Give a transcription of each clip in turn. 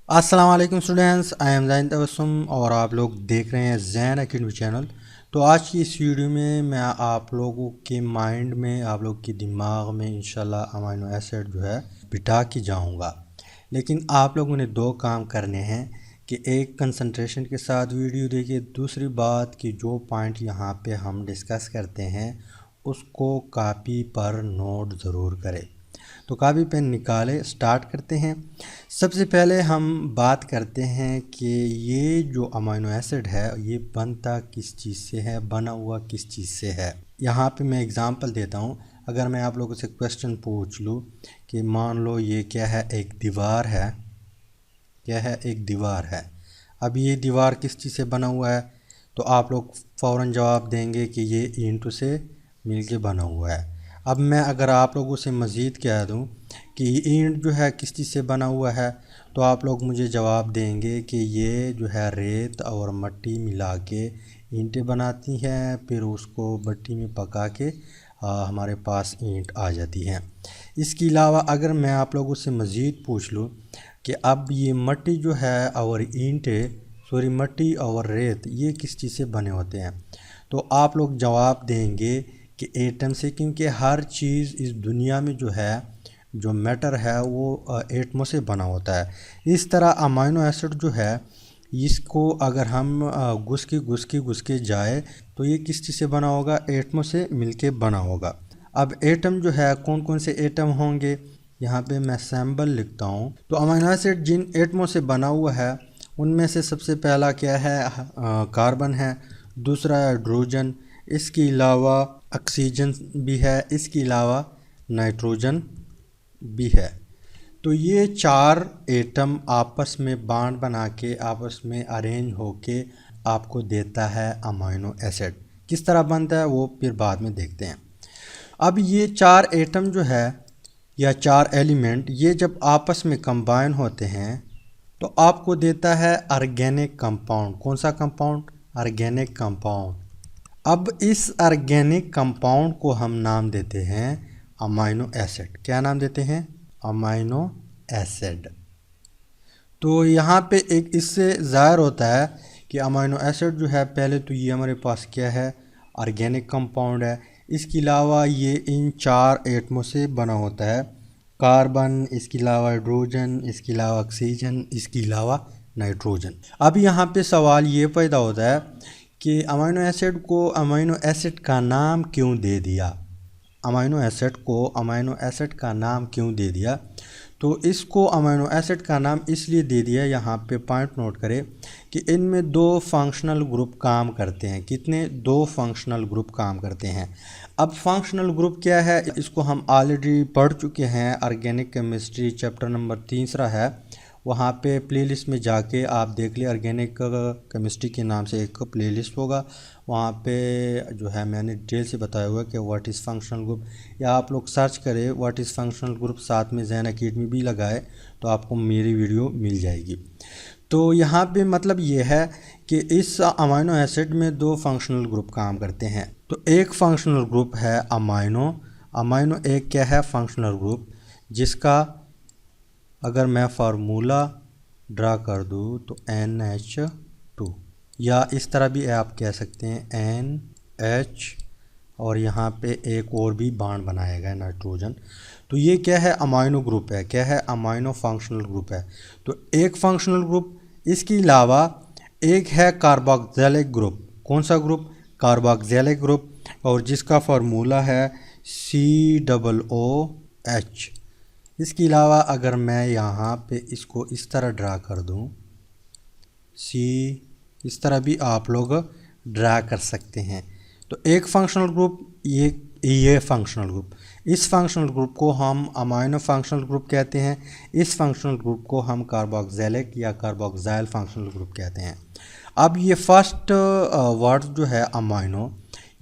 अस्सलाम वालेकुम students, I am ज़ैन तबस्सुम और आप लोग देख रहे हैं ज़ैन एकेडमी चैनल। तो आज की इस वीडियो में मैं आप लोगों के माइंड में, आप लोग के दिमाग में इंशाल्लाह अमीनो एसिड जो है बिठा के जाऊंगा। लेकिन आप लोगों ने दो काम करने हैं कि एक कंसंट्रेशन के साथ वीडियो देखिए, दूसरी बात कि जो पॉइंट यहाँ पे हम डिस्कस करते हैं उसको कॉपी पर नोट ज़रूर करें। तो कापी पेन निकाले, स्टार्ट करते हैं। सबसे पहले हम बात करते हैं कि ये जो अमीनो एसिड है ये बनता किस चीज़ से है, बना हुआ किस चीज़ से है। यहाँ पे मैं एग्ज़ाम्पल देता हूँ। अगर मैं आप लोगों से क्वेश्चन पूछ लूँ कि मान लो ये क्या है, एक दीवार है, क्या है, एक दीवार है। अब ये दीवार किस चीज़ से बना हुआ है, तो आप लोग फ़ौरन जवाब देंगे कि ये ईंटों से मिलके बना हुआ है। अब मैं अगर आप लोगों से मज़ीद कह दूं कि ईंट जो है किस चीज़ से बना हुआ है, तो आप लोग मुझे जवाब देंगे कि ये जो है रेत और मिट्टी मिला के ईंटें बनाती हैं, फिर उसको भट्टी में पका के हमारे पास ईंट आ जाती हैं। इसके अलावा अगर मैं आप लोगों से मज़ीद पूछ लूँ कि अब ये मिट्टी जो है और ईंटें, सॉरी मिट्टी और रेत, ये किस चीज़ से बने होते हैं, तो आप लोग जवाब देंगे कि एटम से, क्योंकि हर चीज़ इस दुनिया में जो है, जो मैटर है वो एटमों से बना होता है। इस तरह अमीनो एसिड जो है इसको अगर हम घुस के जाए तो ये किस चीज़ से बना होगा, एटमों से मिलके बना होगा। अब एटम जो है, कौन कौन से एटम होंगे, यहाँ पे मैं सैम्बल लिखता हूँ। तो अमीनो एसिड जिन एटमों से बना हुआ है उनमें से सबसे पहला क्या है, कार्बन है, दूसरा हाइड्रोजन, इसके अलावा ऑक्सीजन भी है, इसके अलावा नाइट्रोजन भी है। तो ये चार एटम आपस में बॉन्ड बना के, आपस में अरेंज होके आपको देता है अमीनो एसिड। किस तरह बनता है वो फिर बाद में देखते हैं। अब ये चार एटम जो है या चार एलिमेंट, ये जब आपस में कंबाइन होते हैं तो आपको देता है ऑर्गेनिक कंपाउंड। कौन सा कंपाउंड, ऑर्गेनिक कंपाउंड। अब इस ऑर्गेनिक कंपाउंड को हम नाम देते हैं अमीनो एसिड। क्या नाम देते हैं, अमीनो एसिड। तो यहाँ पे एक इससे ज़ाहिर होता है कि अमीनो एसिड जो है, पहले तो ये हमारे पास क्या है, ऑर्गेनिक कंपाउंड है। इसके अलावा ये इन चार एटमों से बना होता है, कार्बन, इसके अलावा हाइड्रोजन, इसके अलावा ऑक्सीजन, इसके अलावा नाइट्रोजन। अब यहाँ पे सवाल ये पैदा होता है कि अमीनो एसिड को अमीनो एसिड का नाम क्यों दे दिया, अमीनो एसिड को अमीनो एसिड का नाम क्यों दे दिया। तो इसको अमीनो एसिड का नाम इसलिए दे दिया, यहाँ पे पॉइंट नोट करें कि इनमें दो फंक्शनल ग्रुप काम करते हैं। कितने, दो फंक्शनल ग्रुप काम करते हैं। अब फंक्शनल ग्रुप क्या है, इसको हम ऑलरेडी पढ़ चुके हैं, ऑर्गेनिक केमिस्ट्री चैप्टर नंबर 3 है। वहाँ पे प्लेलिस्ट में जाके आप देख ले, ऑर्गेनिक केमिस्ट्री के नाम से एक प्लेलिस्ट होगा, वहाँ पे जो है मैंने डिटेल से बताया हुआ है कि व्हाट इज़ फंक्शनल ग्रुप। या आप लोग सर्च करें व्हाट इज़ फंक्शनल ग्रुप, साथ में ज़ैन एकेडमी भी लगाए तो आपको मेरी वीडियो मिल जाएगी। तो यहाँ पे मतलब ये है कि इस अमीनो एसिड में दो फंक्शनल ग्रुप काम करते हैं। तो एक फंक्शनल ग्रुप है अमीनो, अमीनो एक क्या है, फंक्शनल ग्रुप, जिसका अगर मैं फार्मूला ड्रा कर दूँ तो NH2, या इस तरह भी आप कह सकते हैं NH, और यहाँ पे एक और भी बॉन्ड बनाया गया है, नाइट्रोजन। तो ये क्या है, अमीनो ग्रुप है, क्या है, अमीनो फंक्शनल ग्रुप है। तो एक फंक्शनल ग्रुप, इसके अलावा एक है कार्बोक्सिलिक ग्रुप। कौन सा ग्रुप, कार्बोक्सिलिक ग्रुप, और जिसका फार्मूला है COOH। इसके अलावा अगर मैं यहाँ पे इसको इस तरह ड्रा कर दूँ, इस तरह भी आप लोग ड्रा कर सकते हैं। तो एक फंक्शनल ग्रुप, ये फंक्शनल ग्रुप, इस फंक्शनल ग्रुप को हम अमीनो फंक्शनल ग्रुप कहते हैं। इस फंक्शनल ग्रुप को हम कार्बोक्सिलिक या कार्बोक्सिल फंक्शनल ग्रुप कहते हैं। अब ये फर्स्ट वर्ड जो है अमीनो,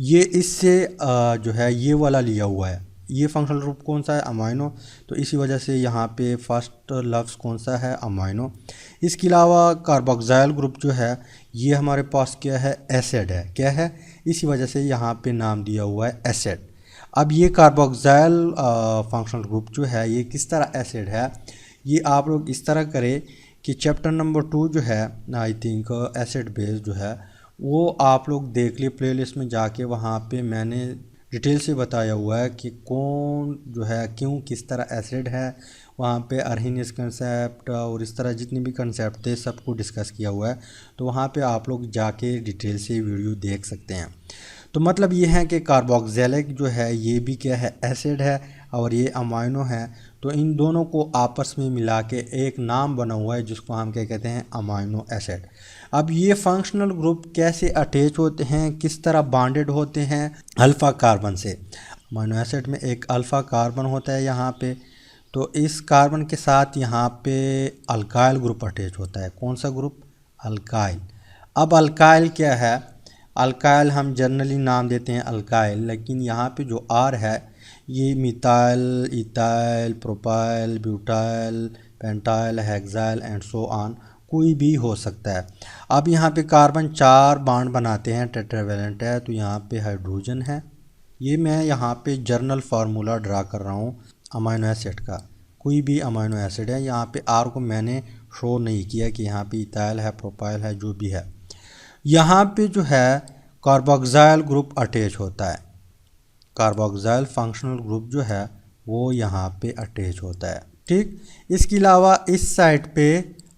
ये इससे जो है ये वाला लिया हुआ है। ये फंक्शनल ग्रुप कौन सा है, अमीनो, तो इसी वजह से यहाँ पे फर्स्ट लफ्ज़ कौन सा है, अमीनो। इसके अलावा कार्बोक्सिल ग्रुप जो है ये हमारे पास क्या है, एसिड है, क्या है, इसी वजह से यहाँ पे नाम दिया हुआ है एसिड। अब ये कार्बोक्सिल फंक्शनल ग्रुप जो है ये किस तरह एसिड है, ये आप लोग इस तरह करें कि चैप्टर नंबर 2 जो है आई थिंक एसिड बेस जो है वो आप लोग देख लिए प्लेलिस्ट में जाके, वहाँ पे मैंने डिटेल से बताया हुआ है कि कौन जो है क्यों किस तरह एसिड है। वहाँ पे अर्हीनियस कंसेप्ट और इस तरह जितने भी कंसेप्ट थे सबको डिस्कस किया हुआ है, तो वहाँ पे आप लोग जाके डिटेल से वीडियो देख सकते हैं। तो मतलब ये है कि कार्बोक्सिलिक जो है ये भी क्या है, एसिड है और ये अमाइनो है। तो इन दोनों को आपस में मिला के एक नाम बना हुआ है जिसको हम क्या कहते हैं, अमाइनो एसिड। अब ये फंक्शनल ग्रुप कैसे अटैच होते हैं, किस तरह बॉन्डेड होते हैं अल्फ़ा कार्बन से। अमाइनो एसिड में एक अल्फ़ा कार्बन होता है यहाँ पे, तो इस कार्बन के साथ यहाँ पे अल्काइल ग्रुप अटैच होता है। कौन सा ग्रुप, अल्काइल। अब अल्काइल क्या है, अल्काइल हम जनरली नाम देते हैं अल्काइल, लेकिन यहाँ पे जो आर है ये methyl, ethyl, propyl, butyl, pentyl, hexyl and so on कोई भी हो सकता है। अब यहाँ पे कार्बन 4 बॉन्ड बनाते हैं, टेट्रावेलेंट है, तो यहाँ पे हाइड्रोजन है। ये मैं यहाँ पे जर्नल फार्मूला ड्रा कर रहा हूँ अमाइनो एसिड का, कोई भी अमाइनो एसिड है। यहाँ पे आर को मैंने शो नहीं किया कि यहाँ पे इथाइल है, प्रोपाइल है, जो भी है। यहाँ पे जो है कार्बोक्सिल ग्रुप अटैच होता है, कार्बोक्सिल फंक्शनल ग्रुप जो है वो यहाँ पे अटैच होता है, ठीक। इसके अलावा इस साइड पे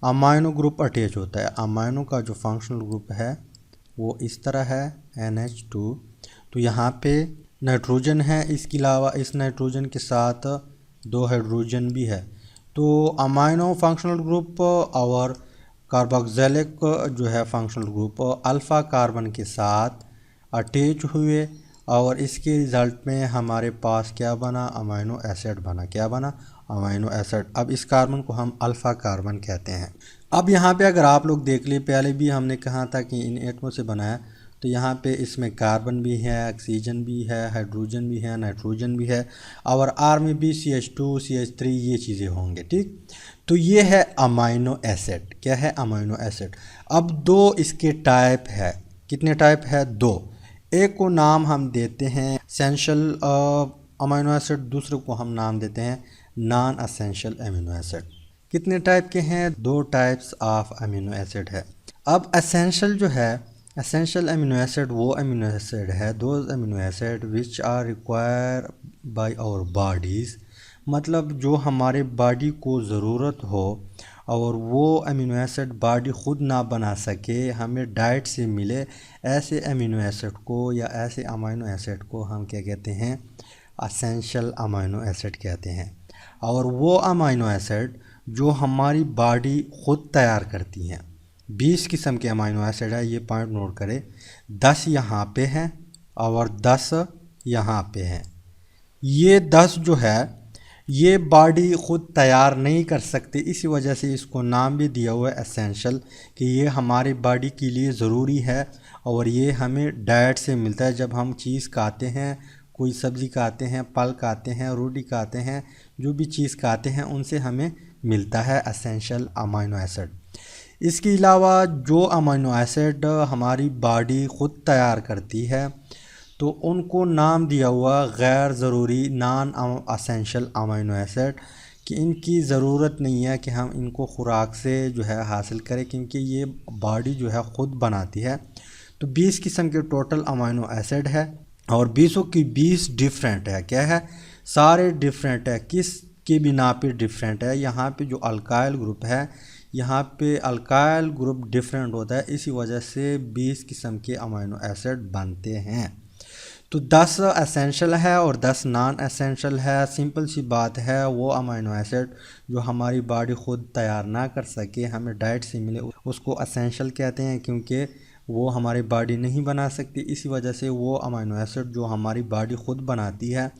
अमाइनो ग्रुप अटैच होता है। अमाइनो का जो फंक्शनल ग्रुप है वो इस तरह है, NH2। तो यहाँ पे नाइट्रोजन है, इसके अलावा इस नाइट्रोजन के साथ 2 हाइड्रोजन भी है। तो अमाइनो फंक्शनल ग्रुप और कार्बोक्सिलिक जो है फंक्शनल ग्रुप अल्फ़ा कार्बन के साथ अटैच हुए और इसके रिज़ल्ट में हमारे पास क्या बना, अमाइनो एसिड बना। क्या बना, अमाइनो एसिड। अब इस कार्बन को हम अल्फ़ा कार्बन कहते हैं। अब यहाँ पे अगर आप लोग देख ले, पहले भी हमने कहा था कि इन एटमों से बना है, तो यहाँ पे इसमें कार्बन भी है, ऑक्सीजन भी है, हाइड्रोजन भी है, नाइट्रोजन भी है और आर में भी CH2 CH3 ये चीज़ें होंगे, ठीक। तो ये है अमाइनो एसिड। क्या है, अमाइनो एसिड। अब 2 इसके टाइप है। कितने टाइप है, 2। एक को नाम हम देते हैं एसेंशियल अमाइनो एसिड, दूसरे को हम नाम देते हैं नॉन एसेंशियल अमीनो एसिड। कितने टाइप के हैं, 2 टाइप्स ऑफ अमीनो एसिड है। अब एसेंशियल जो है, एसेंशियल अमीनो एसिड वो अमीनो एसिड है, those amino acid which are require by our bodies, मतलब जो हमारे बॉडी को ज़रूरत हो और वो अमीनो एसिड बॉडी ख़ुद ना बना सके, हमें डाइट से मिले, ऐसे अमीनो एसिड को या ऐसे अमाइनो एसिड को हम क्या कहते हैं, एसेंशियल अमाइनो एसिड कहते हैं। और वो अमाइनो एसिड जो हमारी बॉडी ख़ुद तैयार करती हैं। 20 किस्म के अमाइनो एसिड है, ये पॉइंट नोट करें। 10 यहाँ पे हैं और 10 यहाँ पे हैं। ये 10 जो है ये बॉडी ख़ुद तैयार नहीं कर सकती, इसी वजह से इसको नाम भी दिया हुआ है एसेंशियल, कि ये हमारी बॉडी के लिए ज़रूरी है और ये हमें डाइट से मिलता है। जब हम चीज़ खाते हैं, कोई सब्ज़ी खाते हैं, फल खाते हैं, रोटी खाते हैं, जो भी चीज़ खाते हैं उनसे हमें मिलता है एसेंशियल अमाइनो एसिड। इसके अलावा जो अमाइनो एसिड हमारी बॉडी ख़ुद तैयार करती है तो उनको नाम दिया हुआ गैर ज़रूरी नॉन एसेंशियल अमाइनो एसिड, कि इनकी ज़रूरत नहीं है कि हम इनको खुराक से जो है हासिल करें, क्योंकि ये बॉडी जो है ख़ुद बनाती है। तो 20 किस्म के टोटल अमाइनो एसिड है और 20 की 20 डिफरेंट है। क्या है, सारे डिफरेंट है। किस के बिना पे डिफरेंट है, यहाँ पे जो अल्काइल ग्रुप है, यहाँ पे अल्काइल ग्रुप डिफरेंट होता है, इसी वजह से 20 किस्म के अमाइनो एसिड बनते हैं। तो 10 एसेंशियल है और 10 नॉन एसेंशियल है। सिंपल सी बात है, वो अमाइनो एसिड जो हमारी बॉडी ख़ुद तैयार ना कर सके, हमें डाइट से मिले, उसको एसेंशियल कहते हैं, क्योंकि वो हमारी बॉडी नहीं बना सकती। इसी वजह से वो अमाइनो एसिड जो हमारी बॉडी ख़ुद बनाती है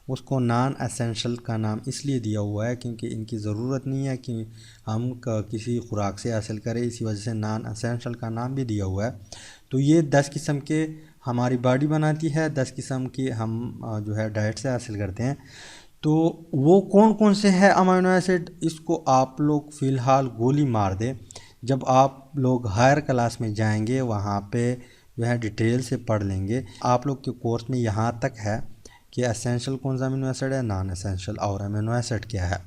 उसको नॉन एसेंशियल का नाम इसलिए दिया हुआ है क्योंकि इनकी ज़रूरत नहीं है कि हम किसी खुराक से हासिल करें, इसी वजह से नॉन एसेंशियल का नाम भी दिया हुआ है। तो ये 10 किस्म के हमारी बॉडी बनाती है, 10 किस्म की हम जो है डाइट से हासिल करते हैं। तो वो कौन कौन से हैं अमाइनो एसिड, इसको आप लोग फ़िलहाल गोली मार दें। जब आप लोग हायर क्लास में जाएंगे वहाँ पे जो है डिटेल से पढ़ लेंगे। आप लोग के कोर्स में यहाँ तक है कि एसेंशियल कौन सा अमीनो एसिड है, नॉन एसेंशियल और अमीनो एसिड क्या है।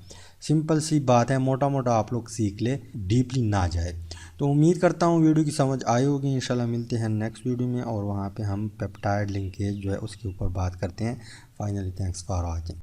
सिंपल सी बात है, मोटा मोटा आप लोग सीख ले, डीपली ना जाए। तो उम्मीद करता हूँ वीडियो की समझ आई होगी। इंशाल्लाह मिलते हैं नेक्स्ट वीडियो में और वहाँ पे हम पेप्टाइड लिंकेज जो है उसके ऊपर बात करते हैं। Finally thanks for watching.